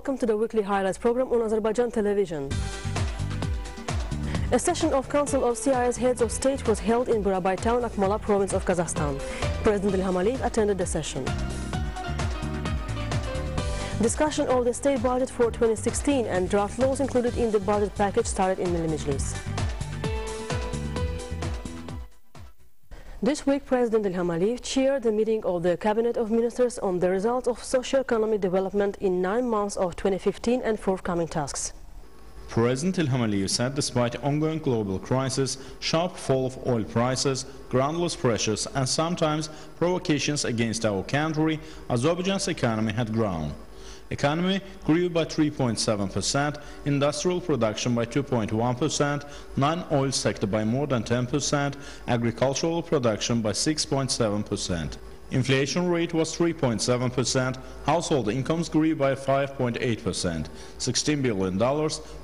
Welcome to the weekly highlights program on Azerbaijan television. A session of Council of CIS Heads of State was held in Burabay town, Akmola province of Kazakhstan. President Ilham Aliyev attended the session. Discussion of the state budget for 2016 and draft laws included in the budget package started in Milli Meclis. This week, President Ilham Aliyev chaired the meeting of the Cabinet of Ministers on the results of socio-economic development in 9 months of 2015 and forthcoming tasks. President Ilham Aliyev said despite ongoing global crisis, sharp fall of oil prices, groundless pressures and sometimes provocations against our country, Azerbaijan's economy had grown. Economy grew by 3.7%, industrial production by 2.1%, non-oil sector by more than 10%, agricultural production by 6.7%. Inflation rate was 3.7%, household incomes grew by 5.8%. $16 billion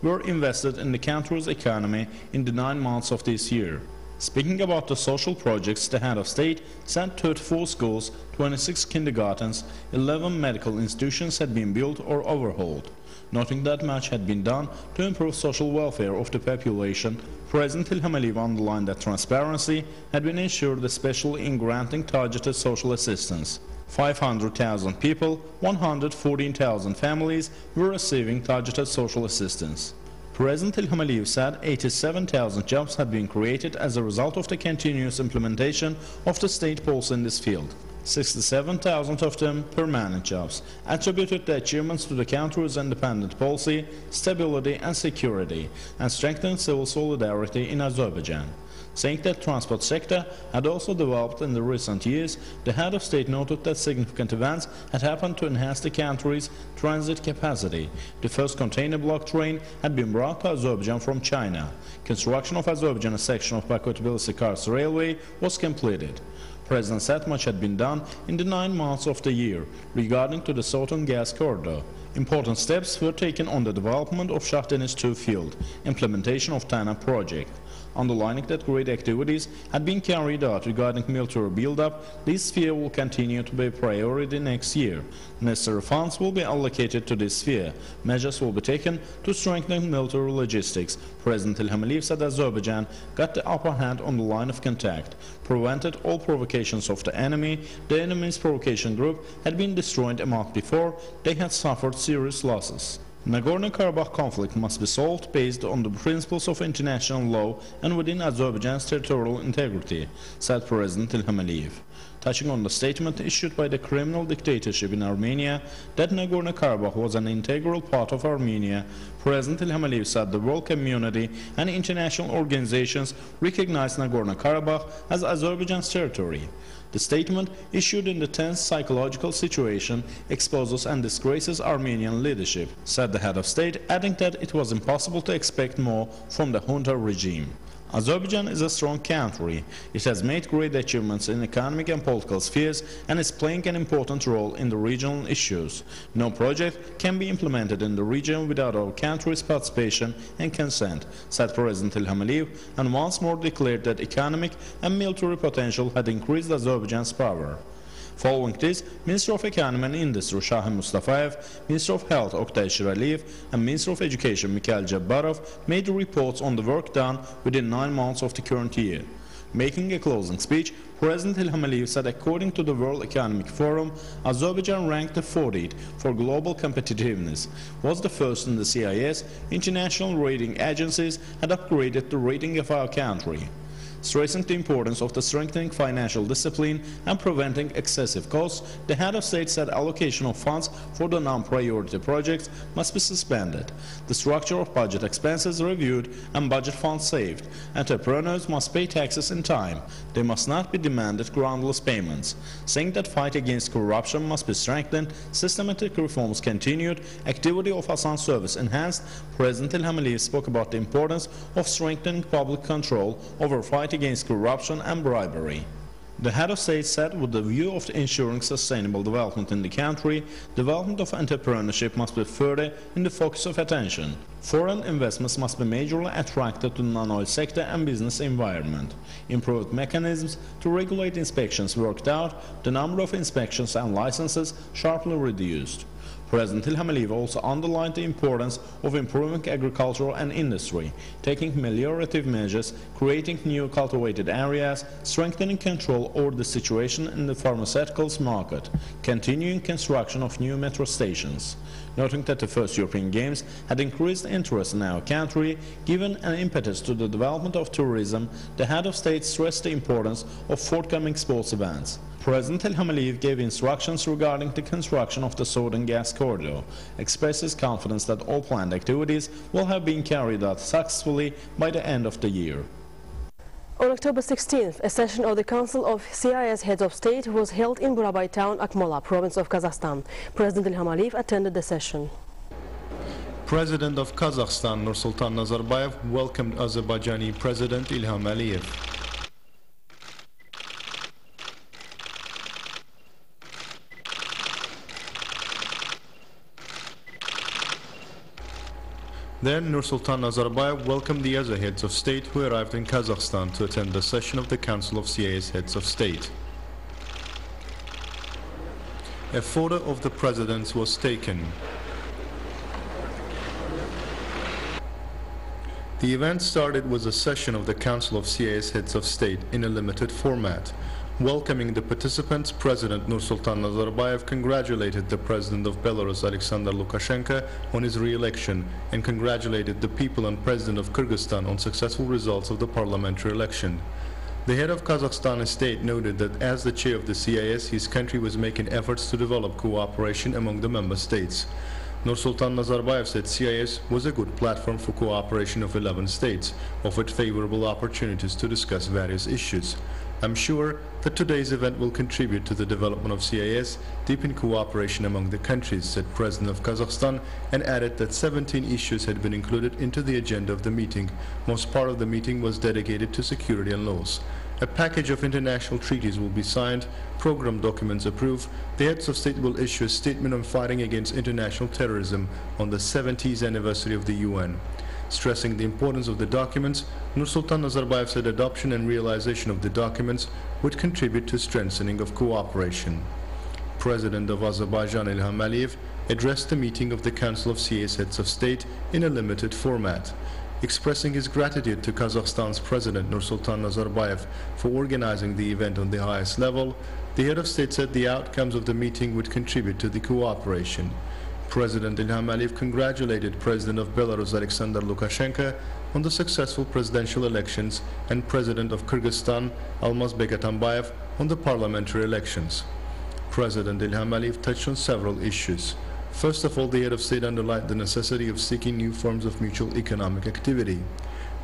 were invested in the country's economy in the 9 months of this year. Speaking about the social projects, the head of state said 34 schools, 26 kindergartens, 11 medical institutions had been built or overhauled. Noting that much had been done to improve social welfare of the population, President Ilham Aliyev underlined that transparency had been ensured, especially in granting targeted social assistance. 500,000 people, 114,000 families were receiving targeted social assistance. President Ilham Aliyev said 87,000 jobs had been created as a result of the continuous implementation of the state policy in this field. 67,000 of them permanent jobs, attributed the achievements to the country's independent policy, stability and security, and strengthened civil solidarity in Azerbaijan. Saying that transport sector had also developed in the recent years, the head of state noted that significant events had happened to enhance the country's transit capacity. The first container block train had been brought to Azerbaijan from China. Construction of Azerbaijan's section of Baku-Tbilisi-Kars railway was completed. President said much had been done in the 9 months of the year regarding to the Southern Gas Corridor. Important steps were taken on the development of Shah Deniz 2 field, implementation of TANA project. Underlining that great activities had been carried out regarding military build-up, this sphere will continue to be a priority next year. Necessary funds will be allocated to this sphere. Measures will be taken to strengthen military logistics. President Ilham Aliyev said Azerbaijan got the upper hand on the line of contact, prevented all provocations of the enemy. The enemy's provocation group had been destroyed a month before. They had suffered serious losses. Nagorno-Karabakh conflict must be solved based on the principles of international law and within Azerbaijan's territorial integrity, said President Ilham Aliyev. Touching on the statement issued by the criminal dictatorship in Armenia that Nagorno-Karabakh was an integral part of Armenia, President Ilham Aliyev said the world community and international organizations recognize Nagorno-Karabakh as Azerbaijan's territory. The statement, issued in the tense psychological situation, exposes and disgraces Armenian leadership, said the head of state, adding that it was impossible to expect more from the junta regime. Azerbaijan is a strong country. It has made great achievements in economic and political spheres and is playing an important role in the regional issues. No project can be implemented in the region without our country's participation and consent, said President Ilham Aliyev, and once more declared that economic and military potential had increased Azerbaijan's power. Following this, Minister of Economy and Industry Shahin Mustafayev, Minister of Health Oktay Shiraliyev and Minister of Education Mikhail Jabbarov made reports on the work done within 9 months of the current year. Making a closing speech, President Ilham Aliyev said according to the World Economic Forum, Azerbaijan ranked the 40th for global competitiveness, was the first in the CIS. International rating agencies had upgraded the rating of our country. Stressing the importance of the strengthening financial discipline and preventing excessive costs, the head of state said allocation of funds for the non-priority projects must be suspended, the structure of budget expenses reviewed and budget funds saved. Entrepreneurs must pay taxes in time. They must not be demanded groundless payments. Saying that fight against corruption must be strengthened, systematic reforms continued, activity of Hasan service enhanced, President Ilham Aliyev spoke about the importance of strengthening public control over fight against corruption and bribery. The head of state said with the view of ensuring sustainable development in the country, development of entrepreneurship must be further in the focus of attention. Foreign investments must be majorly attracted to the non-oil sector and business environment. Improved mechanisms to regulate inspections worked out, the number of inspections and licenses sharply reduced. President Ilham Aliyev also underlined the importance of improving agriculture and industry, taking ameliorative measures, creating new cultivated areas, strengthening control over the situation in the pharmaceuticals market, continuing construction of new metro stations. Noting that the first European Games had increased interest in our country, given an impetus to the development of tourism, the head of state stressed the importance of forthcoming sports events. President Ilham Aliyev gave instructions regarding the construction of the Southern Gas Corridor, expresses confidence that all planned activities will have been carried out successfully by the end of the year. On October 16th, a session of the Council of CIS Heads of State was held in Burabay town, Akmola, province of Kazakhstan. President Ilham Aliyev attended the session. President of Kazakhstan Nursultan Nazarbayev welcomed Azerbaijani President Ilham Aliyev. Then Nursultan Nazarbayev welcomed the other heads of state who arrived in Kazakhstan to attend the session of the Council of CIS Heads of State. A photo of the presidents was taken. The event started with a session of the Council of CIS Heads of State in a limited format. Welcoming the participants, President Nursultan Nazarbayev congratulated the President of Belarus, Alexander Lukashenko, on his re-election and congratulated the people and President of Kyrgyzstan on successful results of the parliamentary election. The head of Kazakhstan state noted that as the chair of the CIS, his country was making efforts to develop cooperation among the member states. Nursultan Nazarbayev said CIS was a good platform for cooperation of 11 states, offered favorable opportunities to discuss various issues. I'm sure that today's event will contribute to the development of CIS, deepen cooperation among the countries, said President of Kazakhstan, and added that 17 issues had been included into the agenda of the meeting. Most part of the meeting was dedicated to security and laws. A package of international treaties will be signed, program documents approved. The heads of state will issue a statement on fighting against international terrorism on the 70th anniversary of the UN. Stressing the importance of the documents, Nursultan Nazarbayev said adoption and realization of the documents would contribute to strengthening of cooperation. President of Azerbaijan Ilham Aliyev addressed the meeting of the Council of CIS Heads of State in a limited format. Expressing his gratitude to Kazakhstan's President Nursultan Nazarbayev for organizing the event on the highest level, the head of state said the outcomes of the meeting would contribute to the cooperation. President Ilham Aliyev congratulated President of Belarus Alexander Lukashenko on the successful presidential elections and President of Kyrgyzstan Almazbek Atambayev on the parliamentary elections. President Ilham Aliyev touched on several issues. First of all, the head of state underlined the necessity of seeking new forms of mutual economic activity.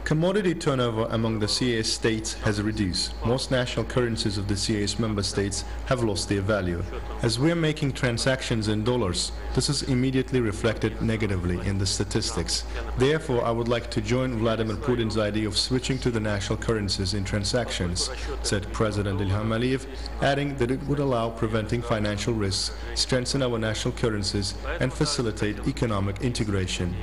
Commodity turnover among the CIS states has reduced. Most national currencies of the CIS member states have lost their value. As we are making transactions in dollars, this is immediately reflected negatively in the statistics. Therefore, I would like to join Vladimir Putin's idea of switching to the national currencies in transactions, said President Ilham Aliyev, adding that it would allow preventing financial risks, strengthen our national currencies, and facilitate economic integration.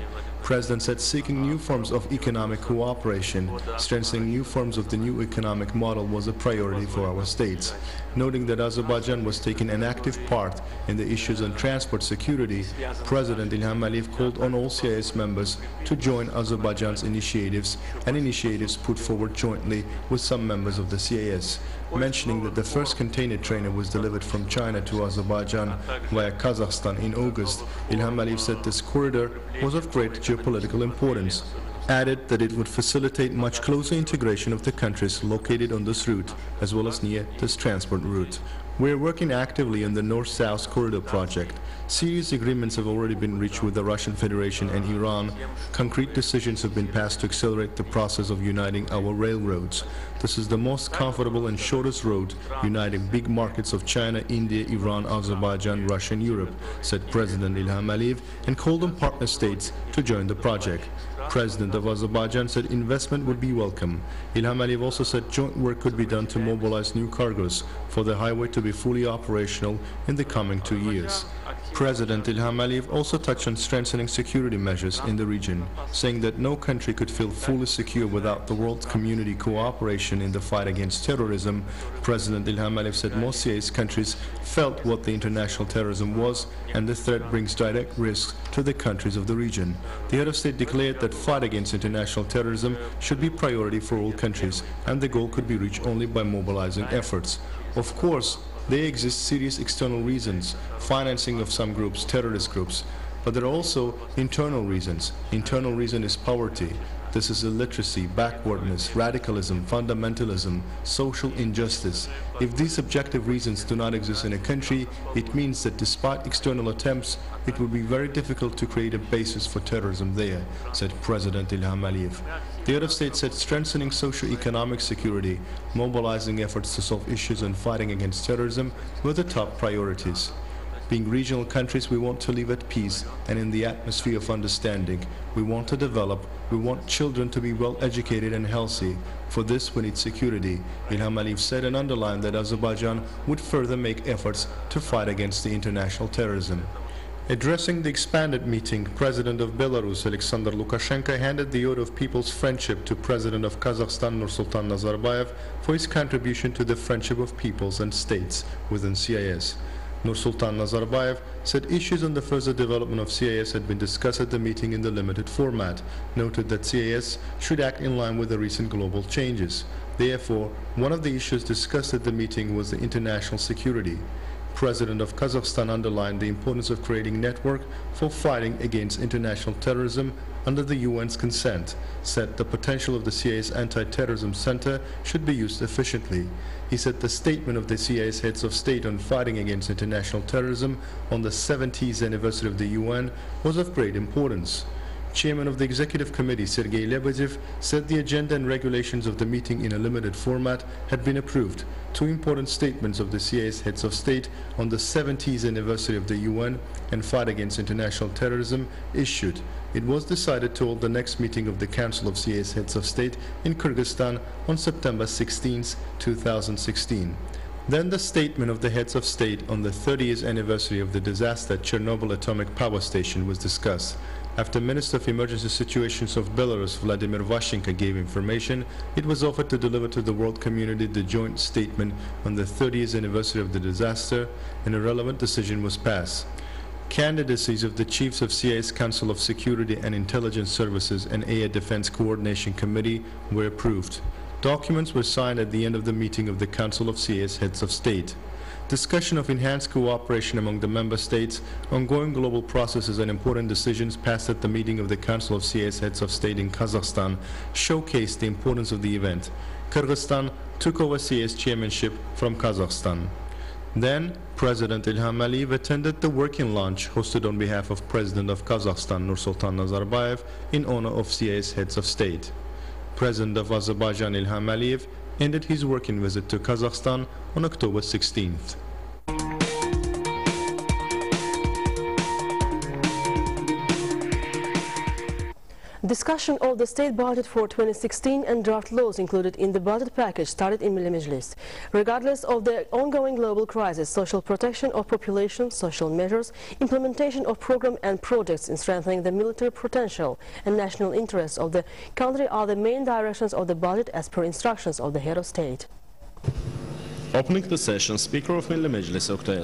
President said seeking new forms of economic cooperation, strengthening new forms of the new economic model was a priority for our states. Noting that Azerbaijan was taking an active part in the issues on transport security, President Ilham Aliyev called on all CIS members to join Azerbaijan's initiatives and initiatives put forward jointly with some members of the CIS. Mentioning that the first container trainer was delivered from China to Azerbaijan via Kazakhstan in August, Ilham Aliyev said this corridor was of great geopolitical importance. Added that it would facilitate much closer integration of the countries located on this route, as well as near this transport route. We are working actively on the North-South Corridor project. Serious agreements have already been reached with the Russian Federation and Iran. Concrete decisions have been passed to accelerate the process of uniting our railroads. This is the most comfortable and shortest road uniting big markets of China, India, Iran, Azerbaijan, Russia and Europe, said President Ilham Aliyev, and called on partner states to join the project. President of Azerbaijan said investment would be welcome. Ilham Aliyev also said joint work could be done to mobilize new cargoes for the highway to be fully operational in the coming 2 years. President Ilham Aliyev also touched on strengthening security measures in the region, saying that no country could feel fully secure without the world community cooperation in the fight against terrorism. President Ilham Aliyev said most CIS countries felt what the international terrorism was, and the threat brings direct risks to the countries of the region. The head of state declared that fight against international terrorism should be priority for all countries, and the goal could be reached only by mobilizing efforts. Of course, there exist serious external reasons, financing of some groups, terrorist groups, but there are also internal reasons. Internal reason is poverty. This is illiteracy, backwardness, radicalism, fundamentalism, social injustice. If these objective reasons do not exist in a country, it means that despite external attempts, it would be very difficult to create a basis for terrorism there, said President Ilham Aliyev. The head of state said strengthening socio-economic security, mobilizing efforts to solve issues and fighting against terrorism were the top priorities. Being regional countries, we want to live at peace and in the atmosphere of understanding. We want to develop. We want children to be well educated and healthy. For this, we need security. Ilham Aliyev said and underlined that Azerbaijan would further make efforts to fight against the international terrorism. Addressing the expanded meeting, President of Belarus Alexander Lukashenko handed the oath of people's friendship to President of Kazakhstan Nursultan Nazarbayev for his contribution to the friendship of peoples and states within CIS. Nursultan Nazarbayev said issues on the further development of CIS had been discussed at the meeting in the limited format, noted that CIS should act in line with the recent global changes. Therefore, one of the issues discussed at the meeting was the international security. President of Kazakhstan underlined the importance of creating a network for fighting against international terrorism under the UN's consent, said the potential of the CIS Anti-Terrorism Center should be used efficiently. He said the statement of the CIS heads of state on fighting against international terrorism on the 70th anniversary of the UN was of great importance. Chairman of the Executive Committee, Sergei Lebedev, said the agenda and regulations of the meeting in a limited format had been approved. Two important statements of the CIS heads of state on the 70th anniversary of the UN and fight against international terrorism issued. It was decided to hold the next meeting of the Council of CIS heads of state in Kyrgyzstan on September 16, 2016. Then the statement of the heads of state on the 30th anniversary of the disaster at Chernobyl atomic power station was discussed. After Minister of Emergency Situations of Belarus, Vladimir Vashenko, gave information, it was offered to deliver to the world community the joint statement on the 30th anniversary of the disaster, and a relevant decision was passed. Candidacies of the chiefs of CIS Council of Security and Intelligence Services and Air Defense Coordination Committee were approved. Documents were signed at the end of the meeting of the Council of CIS Heads of State. Discussion of enhanced cooperation among the member states, ongoing global processes and important decisions passed at the meeting of the Council of CIS Heads of State in Kazakhstan showcased the importance of the event. Kyrgyzstan took over CIS chairmanship from Kazakhstan. Then, President Ilham Aliyev attended the working lunch hosted on behalf of President of Kazakhstan Nursultan Nazarbayev in honor of CIS Heads of State. President of Azerbaijan Ilham Aliyev ended his working visit to Kazakhstan on October 16th. Discussion of the state budget for 2016 and draft laws included in the budget package started in Milli Mejlis. Regardless of the ongoing global crisis, social protection of population, social measures, implementation of programs and projects in strengthening the military potential and national interests of the country are the main directions of the budget as per instructions of the head of state. Opening the session, Speaker of Milli Mejlis, Oktay